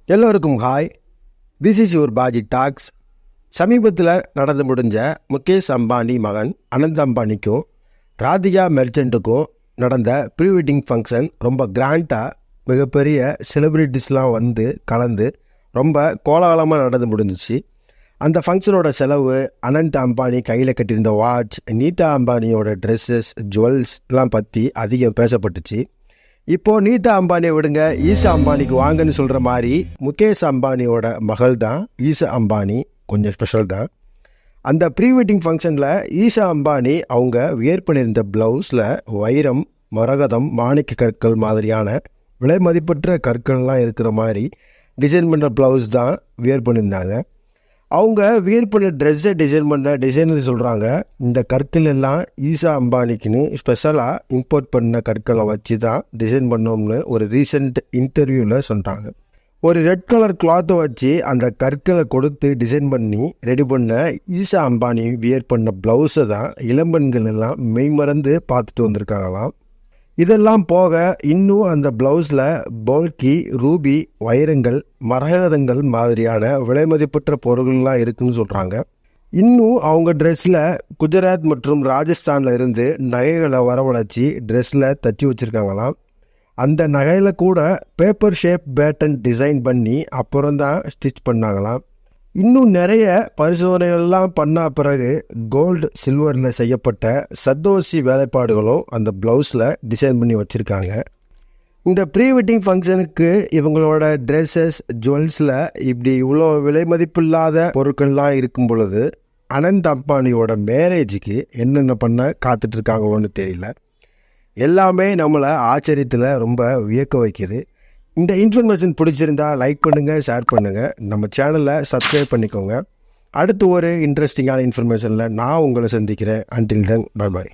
எல்லோருக்கும் hi, this is your Paaji talks. சமீபத்தில் நடந்து முடிஞ்ச முகேஷ் அம்பானி மகன் அனந்த் அம்பானிக்கும் ராதிகா மெர்ச்சண்ட்டுக்கும் நடந்த ப்ரீ வெட்டிங் ஃபங்க்ஷன் ரொம்ப கிராண்டாக மிகப்பெரிய செலிப்ரிட்டிஸ்லாம் வந்து கலந்து ரொம்ப கோலாகலமாக நடந்து முடிஞ்சிச்சு. அந்த ஃபங்க்ஷனோட செலவு, அனந்த் அம்பானி கையில் கட்டியிருந்த வாட்ச், நீதா அம்பானியோட ட்ரெஸ்ஸஸ், ஜுவல்ஸ்லாம் பற்றி அதிகம் பேசப்பட்டுச்சு. இப்போது நீதா அம்பானியை விடுங்க, ஈசா அம்பானிக்கு வாங்கன்னு சொல்கிற மாதிரி முகேஷ் அம்பானியோட மகள் தான் ஈசா அம்பானி கொஞ்சம் ஸ்பெஷல் தான். அந்த ப்ரீ வெட்டிங் ஃபங்க்ஷனில் ஈசா அம்பானி அவங்க வியர் பண்ணியிருந்த ப்ளவுஸில் வைரம், மரகதம், மாணிக்க கற்கள் மாதிரியான விலை மதிப்பற்ற கற்கள்லாம் இருக்கிற மாதிரி டிசைன் பண்ணுற ப்ளவுஸ் தான் வியர் பண்ணியிருந்தாங்க. அவங்க வியர் பண்ண ட்ரெஸ்ஸை டிசைன் பண்ண டிசைனர் சொல்கிறாங்க, இந்த கற்கள் எல்லாம் ஈசா அம்பானிக்குன்னு ஸ்பெஷலாக இம்போர்ட் பண்ண கற்களை வச்சு தான் டிசைன் பண்ணோம்னு ஒரு ரீசெண்ட் இன்டர்வியூவில் சொல்கிறாங்க. ஒரு ரெட் கலர் கிளாத்தை வச்சு அந்த கற்களை கொடுத்து டிசைன் பண்ணி ரெடி பண்ண ஈசா அம்பானி வியர் பண்ண ப்ளவுஸை தான் இளம்பெண்கள் எல்லாம் மெய்மறந்து பார்த்துட்டு வந்திருக்காங்களாம். இதெல்லாம் போக இன்னும் அந்த ப்ளவுஸில் போல்கி, ரூபி, வைரங்கள், மரகதங்கள் மாதிரியான விலை மதிப்பற்ற பொருள்கள்லாம் இருக்குதுன்னு சொல்கிறாங்க. இன்னும் அவங்க ட்ரெஸ்ஸில் குஜராத் மற்றும் ராஜஸ்தானில் இருந்து நகைகளை வரவழைச்சி ட்ரெஸ்ஸில் தச்சு வச்சுருக்காங்களாம். அந்த நகையில் கூட பேப்பர் ஷேப் பேட்டன் டிசைன் பண்ணி அப்புறம்தான் ஸ்டிச் பண்ணாங்களாம். இன்னும் நிறைய பரிசோதனைகள்லாம் பண்ண பிறகு கோல்டு, சில்வரில் செய்யப்பட்ட சத்தோசி வேலைப்பாடுகளும் அந்த ப்ளவுஸில் டிசைன் பண்ணி வச்சுருக்காங்க. இந்த ப்ரீ வெட்டிங் ஃபங்க்ஷனுக்கு இவங்களோட ட்ரெஸ்ஸஸ், ஜுவல்ஸில் இப்படி இவ்வளோ விலை மதிப்பில்லாத பொருட்கள்லாம் இருக்கும் பொழுது அனந்த் அம்பானியோட மேரேஜுக்கு என்னென்ன பண்ண காத்துட்ருக்காங்களோன்னு தெரியல. எல்லாமே நம்மளை ஆச்சரியத்தில் ரொம்ப வியக்க வைக்கிது. இந்த இன்ஃபர்மேஷன் பிடிச்சிருந்தா லைக் பண்ணுங்கள், ஷேர் பண்ணுங்கள், நம்ம சேனலை சப்ஸ்கிரைப் பண்ணிக்கோங்க. அடுத்து ஒரு இன்ட்ரெஸ்டிங்கான இன்ஃபர்மேஷனில் நான் உங்களை சந்திக்கிறேன். Until then, bye bye.